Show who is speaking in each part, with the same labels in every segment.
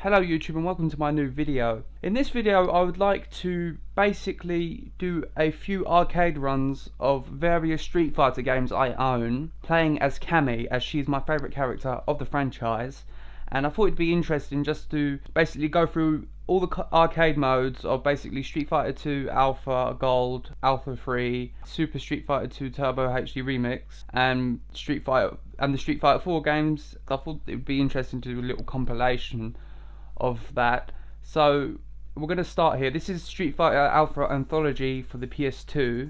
Speaker 1: Hello YouTube and welcome to my new video. In this video I would like to basically do a few arcade runs of various Street Fighter games I own, playing as Cammy, as she's my favourite character of the franchise, and I thought it'd be interesting just to basically go through all the arcade modes of basically Street Fighter 2 Alpha Gold, Alpha 3, Super Street Fighter 2 Turbo HD Remix, and the Street Fighter 4 games. I thought it would be interesting to do a little compilation of that. So we're going to start here. This is Street Fighter Alpha Anthology for the PS2.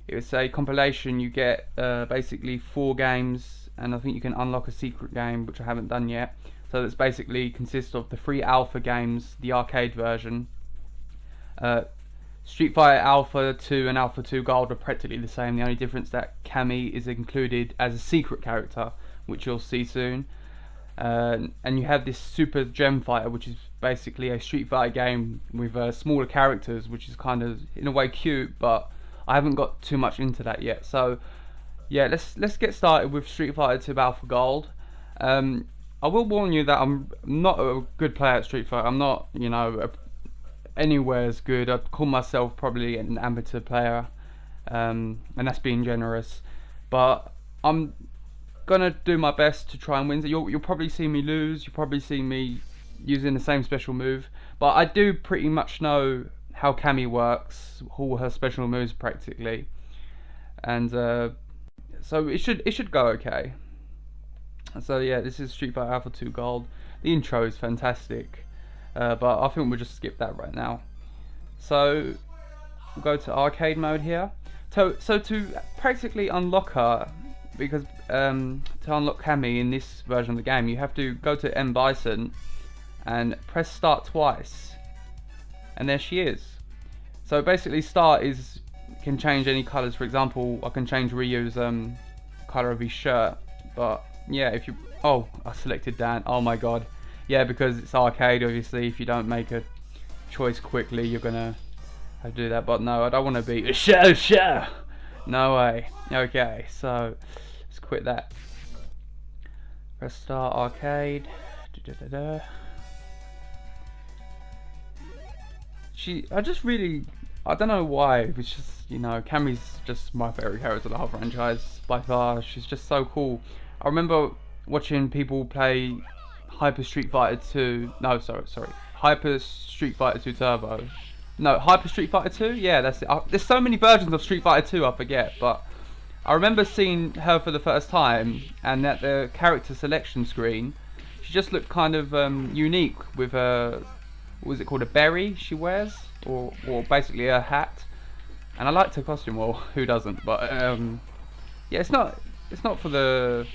Speaker 1: It's a compilation. You get basically 4 games, and I think you can unlock a secret game which I haven't done yet. So that's basically consists of the 3 Alpha games, the arcade version. Street Fighter Alpha 2 and Alpha 2 Gold are practically the same. The only difference that Cammy is included as a secret character, which you'll see soon. And you have this Super Gem Fighter, which is basically a Street Fighter game with smaller characters, which is kind of in a way cute, but I haven't got too much into that yet. So yeah, let's get started with Street Fighter 2 Alpha Gold. I will warn you that I'm not a good player at Street Fighter. I'm not, you know, anywhere as good. I'd call myself probably an amateur player, and that's being generous. But I'm gonna do my best to try and win. You'll probably see me lose. You'll probably see me using the same special move. But I do pretty much know how Cammy works, all her special moves practically, and so it should go okay. So yeah, this is Street Fighter Alpha 2 Gold. The intro is fantastic, but I think we'll just skip that right now. So we'll go to arcade mode here. So to practically unlock her, because to unlock Cammy in this version of the game, you have to go to M Bison and press start twice, and there she is. So basically start can change any colours. For example, I can change Ryu's colour of his shirt, but yeah, if you... oh, I selected Dan. Oh my god. Yeah, because it's arcade, obviously, if you don't make a choice quickly, you're gonna have to do that. But no, I don't want to be... Show! No way. Okay, so let's quit that. Press start arcade. I don't know why, it's just, you know, Cammy's just my favourite character of the whole franchise by far. She's just so cool. I remember watching people play Hyper Street Fighter 2. No, sorry. Hyper Street Fighter 2 Turbo. No, Hyper Street Fighter 2? Yeah, that's it. There's so many versions of Street Fighter 2, I forget. But I remember seeing her for the first time, and at the character selection screen, she just looked kind of unique with a... what was it called? A berry she wears? Or basically a hat. And I liked her costume. Well, who doesn't? But yeah, it's not for the...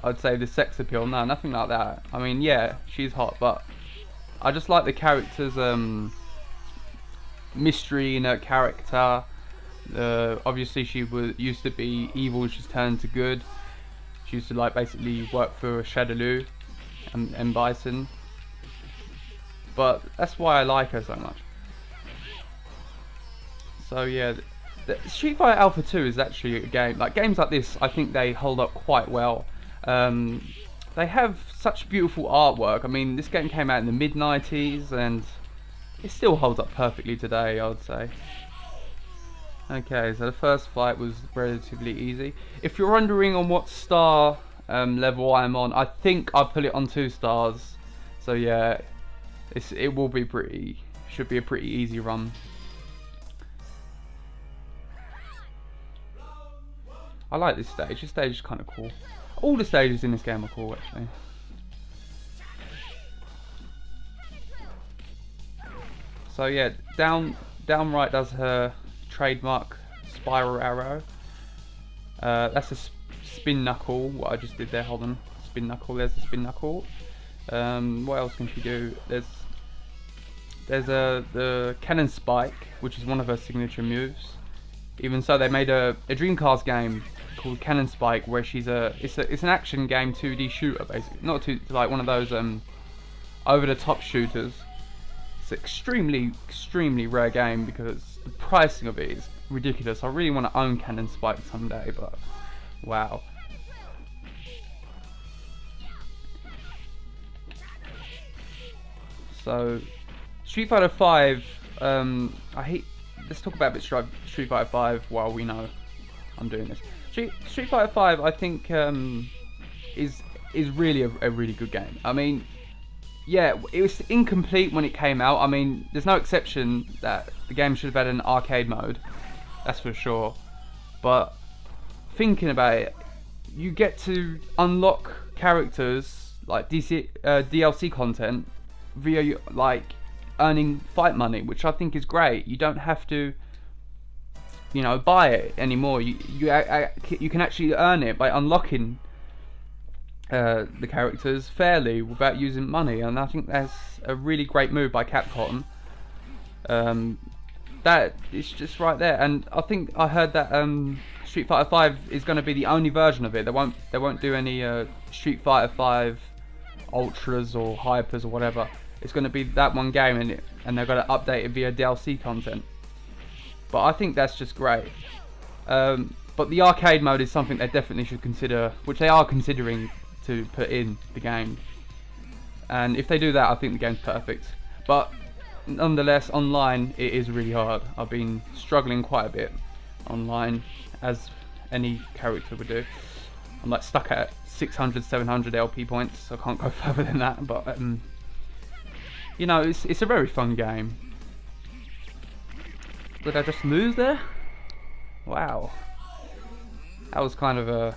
Speaker 1: I'd say the sex appeal. No, nothing like that. I mean, yeah, she's hot, but I just like the character's mystery in her character. Obviously she used to be evil, she's turned to good. She used to like basically work for Shadaloo and Bison, but that's why I like her so much. So yeah, Street Fighter Alpha 2 is actually a game, like games like this, I think they hold up quite well. They have such beautiful artwork. I mean, this game came out in the mid-90s and it still holds up perfectly today, I would say. Okay, so the first fight was relatively easy. If you're wondering on what star level I'm on, I think I put it on 2 stars. So yeah, it will be should be a pretty easy run. I like this stage. This stage is kind of cool. All the stages in this game are cool, actually. So yeah, down right does her trademark spiral arrow. That's a spin knuckle. What I just did there. Hold on, spin knuckle. There's the spin knuckle. What else can she do? There's the cannon spike, which is one of her signature moves. Even so, they made a Dreamcast game called Cannon Spike, where it's an action game 2D shooter, basically. Not like one of those over the top shooters. It's an extremely rare game because the pricing of it is ridiculous. I really want to own Cannon Spike someday, but wow. So Street Fighter 5, I hate. Let's talk about a bit Street Fighter 5 while we know I'm doing this. Street Fighter 5, I think, is really a really good game. I mean, yeah, it was incomplete when it came out. I mean, there's no exception that the game should have had an arcade mode, that's for sure. But thinking about it, you get to unlock characters like DLC content via like earning fight money, which I think is great. You don't have to, you know, buy it anymore. You can actually earn it by unlocking the characters fairly without using money, and I think that's a really great move by Capcom. That is just right there, and I think I heard that Street Fighter 5 is going to be the only version of it. They won't do any Street Fighter 5 Ultras or Hypers or whatever. It's going to be that one game, and they're going to update it via DLC content. But I think that's just great. But the arcade mode is something they definitely should consider, which they are considering to put in the game. And if they do that, I think the game's perfect. But nonetheless, online it is really hard. I've been struggling quite a bit online, as any character would do. I'm like stuck at 600, 700 LP points, so I can't go further than that. But you know, it's a very fun game. Did I just lose there? Wow, that was kind of a.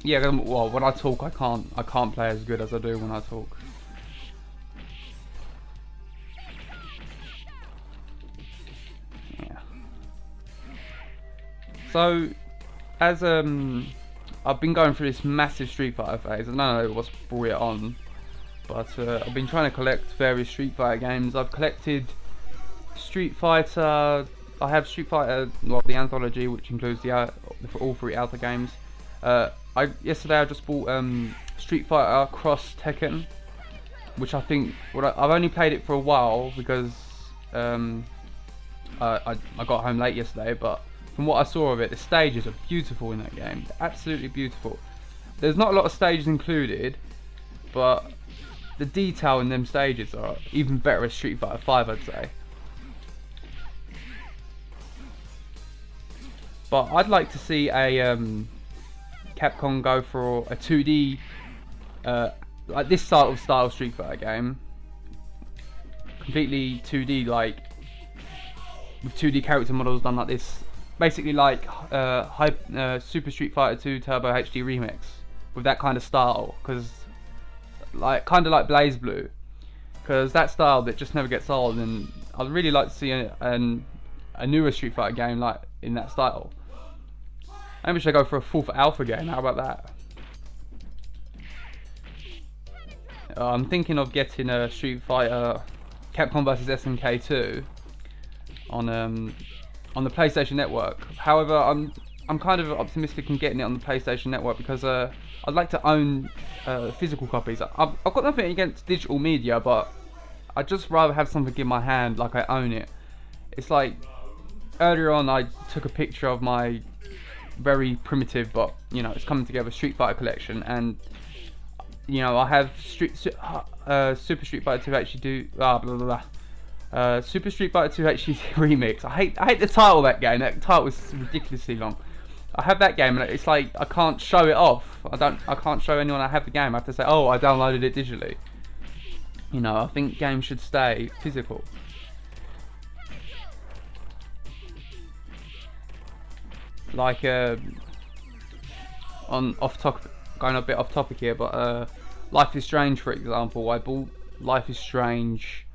Speaker 1: Yeah, well, when I talk, I can't play as good as I do when I talk. Yeah. So, as I've been going through this massive Street Fighter phase. I don't know what's brought it on, but I've been trying to collect various Street Fighter games. I've collected Street Fighter. I have Street Fighter, well, the anthology, which includes all 3 Alpha games. Yesterday I just bought Street Fighter Cross Tekken, which I think I've only played it for a while because I got home late yesterday. But from what I saw of it, the stages are beautiful in that game. They're absolutely beautiful. There's not a lot of stages included, but the detail in them stages are even better as Street Fighter 5, I'd say. But I'd like to see a Capcom go for a 2D, like this style Street Fighter game, completely 2D, like with 2D character models done like this, basically like Super Street Fighter 2 Turbo HD Remix, with that kind of style, because kind of like Blaze Blue, because that style that just never gets old, and I'd really like to see a newer Street Fighter game like in that style. Maybe we should go for a 4th Alpha game. How about that? I'm thinking of getting a Street Fighter Capcom vs SNK 2 on the PlayStation Network. However, I'm kind of optimistic in getting it on the PlayStation Network because I'd like to own physical copies. I've got nothing against digital media, but I'd just rather have something in my hand like I own it. It's like earlier on I took a picture of my very primitive, but you know, it's coming together Street Fighter collection, and you know, I have Super Street Fighter 2 HD Super Street Fighter 2 HD Remix. I hate the title of that game. That title was ridiculously long. I have that game, and it's like I can't show it off. I can't show anyone I have the game. I have to say, oh, I downloaded it digitally. You know, I think games should stay physical. Like going a bit off topic here, but Life is Strange, for example. I bought Life is Strange,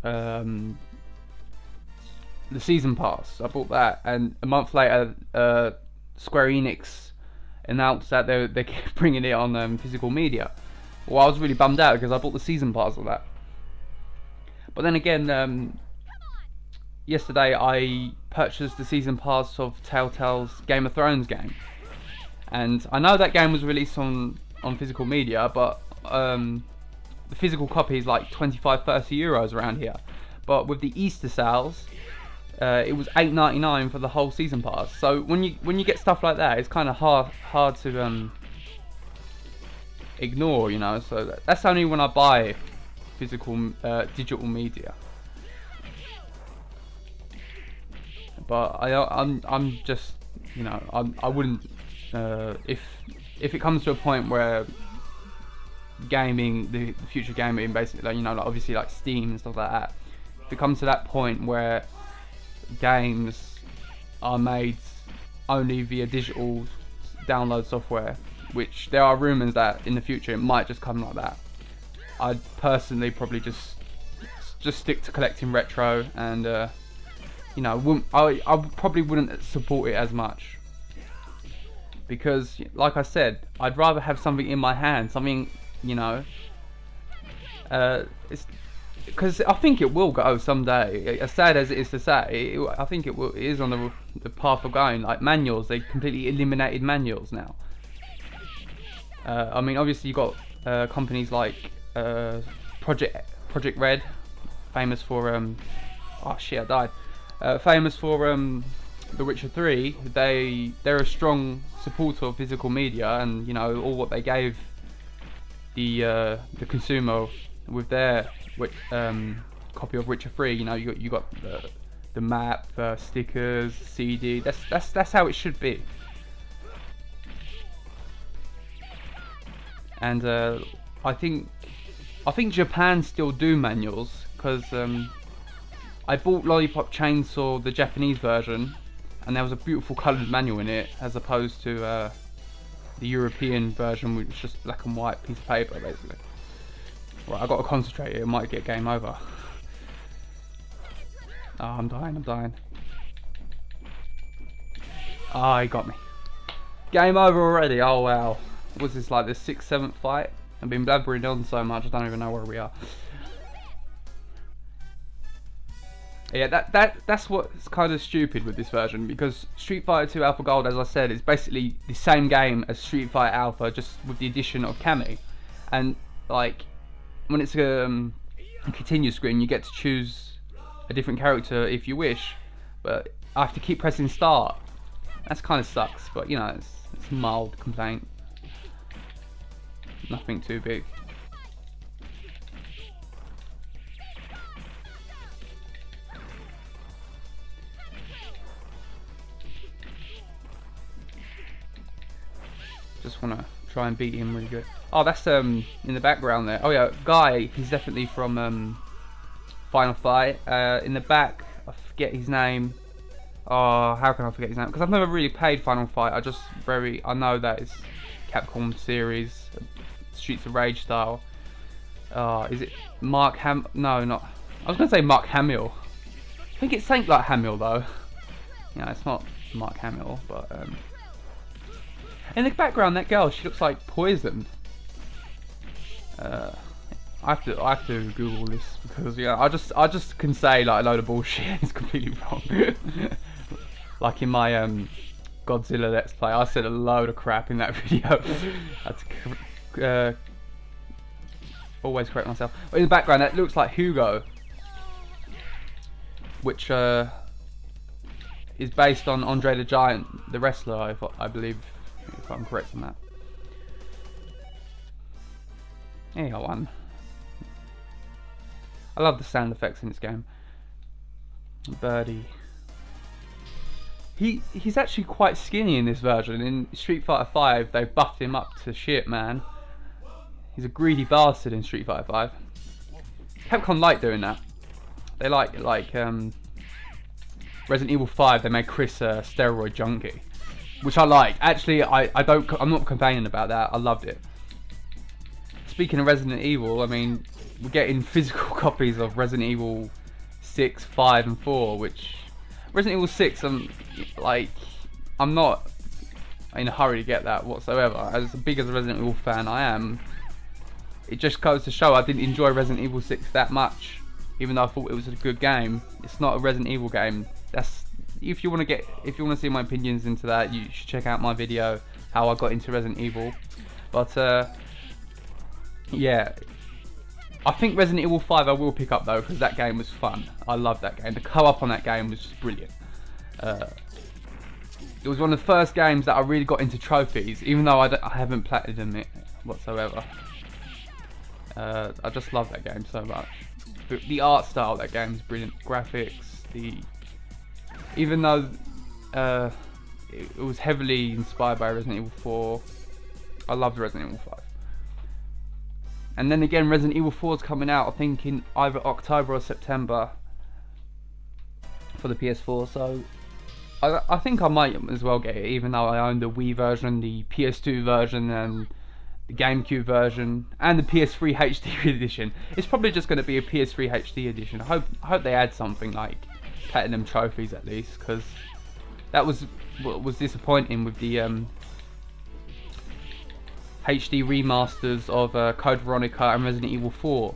Speaker 1: the season pass. I bought that, and a month later, Square Enix announced that they're bringing it on physical media. Well, I was really bummed out because I bought the season pass of that. But then again, yesterday I purchased the season pass of Telltale's Game of Thrones game, and I know that game was released on physical media, but the physical copy is like 25-30 euros around here. But with the Easter sales, it was $8.99 for the whole season pass. So when you get stuff like that, it's kind of hard to ignore, you know. So that's only when I buy physical, digital media. But I'm just, you know, I wouldn't, if it comes to a point where gaming, the future gaming, basically, like, you know, like obviously like Steam and stuff like that, if it comes to that point where games are made only via digital download software, which there are rumours that in the future it might just come like that, I'd personally probably just stick to collecting retro, and you know, I probably wouldn't support it as much, because like I said, I'd rather have something in my hand, something, you know, it's because I think it will go someday. As sad as it is to say, I think it is on the path of going. Like manuals, they completely eliminated manuals now. I mean, obviously you've got companies like Project Red, famous for oh shit, I died. Famous for The Witcher 3. They're a strong supporter of physical media, and you know, all what they gave the consumer with their copy of Witcher 3. You know, you got the map, stickers, CD. That's how it should be. And I think Japan still do manuals, because I bought Lollipop Chainsaw, the Japanese version, and there was a beautiful coloured manual in it, as opposed to the European version, which was just black and white piece of paper, basically. Right, I've got to concentrate here, it might get game over. Oh, I'm dying. Ah, he got me. Game over already, oh wow. Was this like the 6th, 7th fight? I've been blabbering on so much, I don't even know where we are. Yeah, that's what's kind of stupid with this version, because Street Fighter 2 Alpha Gold, as I said, is basically the same game as Street Fighter Alpha, just with the addition of Cammy. And like, when it's a continuous screen, you get to choose a different character if you wish, but I have to keep pressing start. That's kind of sucks, but you know, it's a mild complaint. Nothing too big. Just want to try and beat him really good. Oh, that's in the background there. Oh yeah, Guy, he's definitely from Final Fight. In the back, I forget his name. Oh, how can I forget his name? Because I've never really played Final Fight. I know that it's Capcom series, Streets of Rage style. Is it Mark No, not. I was gonna say Mark Hamill. I think it's something like Hamill though. Yeah, it's not Mark Hamill, but in the background, that girl, she looks like Poison. I have to Google this, because yeah, I just can say like a load of bullshit. It's completely wrong. Like in my Godzilla Let's Play, I said a load of crap in that video. I had to always correct myself. But in the background, that looks like Hugo, which is based on Andre the Giant, the wrestler, I believe, if I'm correct on that. Hey, I won. I love the sound effects in this game. Birdie. He's actually quite skinny in this version. In Street Fighter 5, they've buffed him up to shit, man. He's a greedy bastard in Street Fighter 5. Capcom like doing that. They like Resident Evil 5. They made Chris a steroid junkie, which I like. Actually, I'm not complaining about that. I loved it. Speaking of Resident Evil, I mean, we're getting physical copies of Resident Evil 6, 5, and 4, which Resident Evil 6, I'm not in a hurry to get that whatsoever. As big as a Resident Evil fan I am, it just goes to show I didn't enjoy Resident Evil 6 that much, even though I thought it was a good game. It's not a Resident Evil game. If you want to see my opinions into that, you should check out my video how I got into Resident Evil. But yeah, I think Resident Evil 5 I will pick up though, because that game was fun. I loved that game. The co-op on that game was just brilliant. It was one of the first games that I really got into trophies, even though I haven't platinum it whatsoever. I just love that game so much. The art style of that game is brilliant. Graphics, even though it was heavily inspired by Resident Evil 4, I loved Resident Evil 5. And then again, Resident Evil 4 is coming out, I think in either October or September for the PS4, so I think I might as well get it, even though I own the Wii version, the PS2 version, and the GameCube version, and the PS3 HD edition. It's probably just going to be a PS3 HD edition. I hope they add something like platinum trophies at least, because that was what was disappointing with the HD remasters of Code Veronica and Resident Evil 4.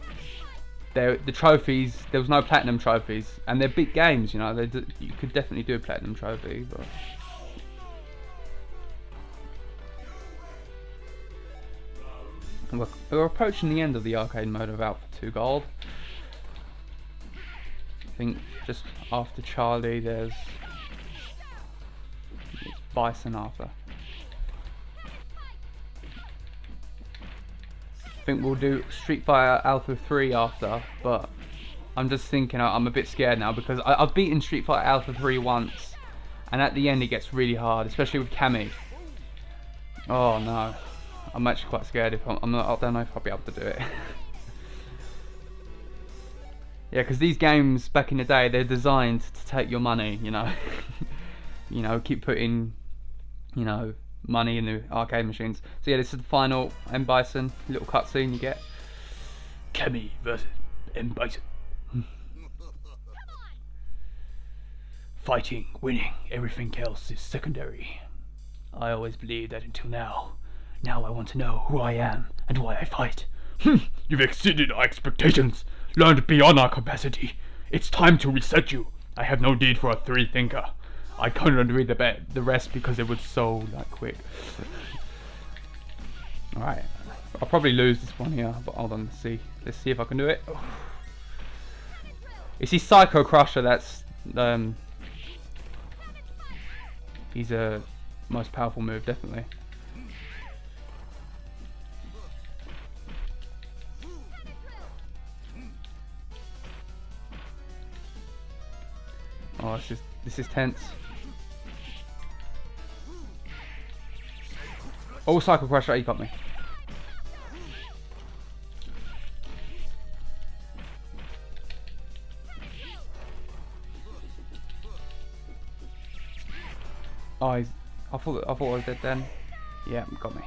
Speaker 1: The trophies, there was no platinum trophies, and they're big games, you know. You could definitely do a platinum trophy, but we're approaching the end of the arcade mode of Alpha 2 Gold. I think just after Charlie, there's Bison after. I think we'll do Street Fighter Alpha 3 after, but I'm just thinking I'm a bit scared now, because I've beaten Street Fighter Alpha 3 once, and at the end it gets really hard, especially with Cammy. Oh no, I'm actually quite scared. If I don't know if I'll be able to do it. Yeah, because these games back in the day, they're designed to take your money, you know. You know, keep putting, you know, money in the arcade machines. So yeah, this is the final M Bison little cutscene you get. Cammy versus M Bison. Fighting, winning, everything else is secondary. I always believed that until now. Now I want to know who I am and why I fight. You've exceeded our expectations, learned beyond our capacity. It's time to reset you. I have no need for a three thinker. I couldn't read the rest because it was so quick. Alright, I'll probably lose this one here, but hold on, let's see if I can do it. It's his Psycho Crusher that's he's a most powerful move, definitely. Oh, this is tense. Oh, Psycho Crusher, he got me. Oh, I thought I was dead then. Yeah, got me.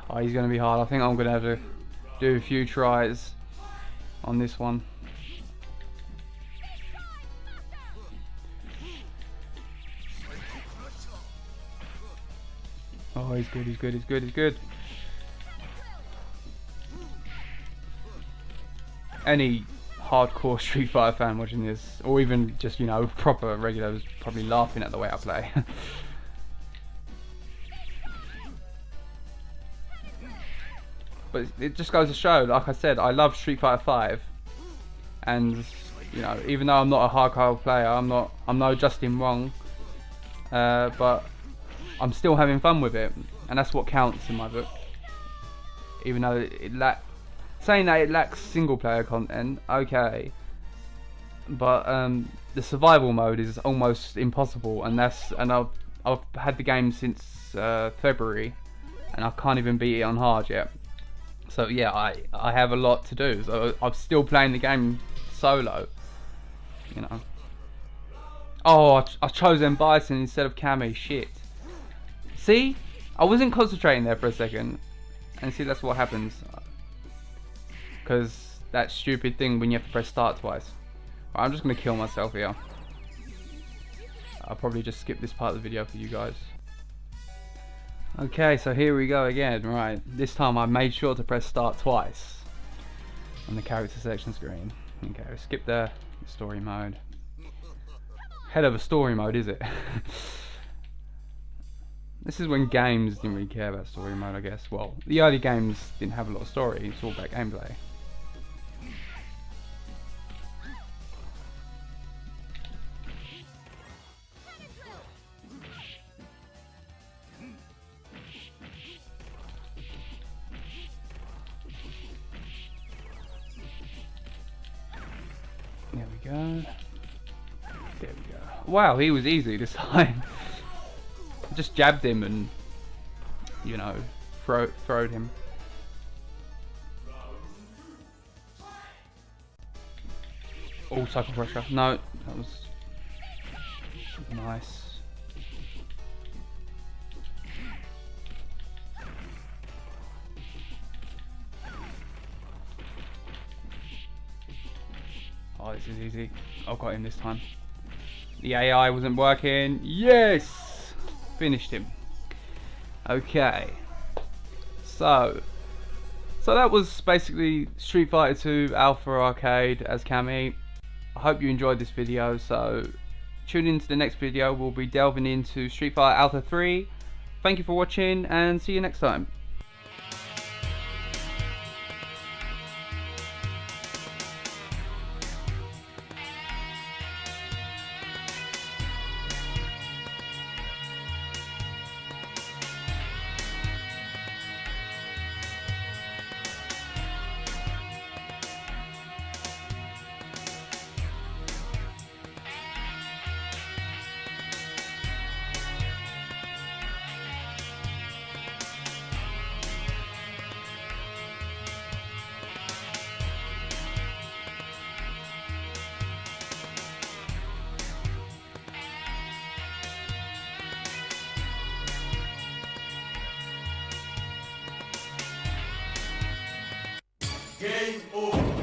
Speaker 1: Oh, he's gonna be hard. I think I'm gonna have to do a few tries on this one. Oh, he's good, he's good, he's good, he's good. Any hardcore Street Fighter fan watching this, or even just, you know, proper regulars, probably laughing at the way I play. But it just goes to show, like I said, I love Street Fighter 5, and you know, even though I'm not a hardcore player, I'm no Justin Wong, but I'm still having fun with it, and that's what counts in my book. Even though saying that it lacks single player content, okay, but the survival mode is almost impossible, and I've had the game since February, and I can't even beat it on hard yet. So yeah, I have a lot to do. So I'm still playing the game solo, you know. Oh, I chose M Bison instead of Cammy. Shit. See, I wasn't concentrating there for a second, and see, that's what happens. Because that stupid thing when you have to press start twice. Right, I'm just gonna kill myself here. I'll probably just skip this part of the video for you guys. Okay, so here we go again. Right, this time I made sure to press start twice on the character selection screen. Okay, we'll skip the story mode. Hell of a story mode, is it? This is when games didn't really care about story mode, I guess. Well, the early games didn't have a lot of story, it's all about gameplay. we go. There we go. Wow, he was easy this time. Just jabbed him and, you know, throwed him. Oh, cycle pressure. No, that was nice. Oh, this is easy. I've got him this time. The AI wasn't working. Yes! Finished him. Okay. So that was basically Street Fighter 2 Alpha Arcade as Cammy. I hope you enjoyed this video, so tune in to the next video. We'll be delving into Street Fighter Alpha 3. Thank you for watching and see you next time.
Speaker 2: Game over.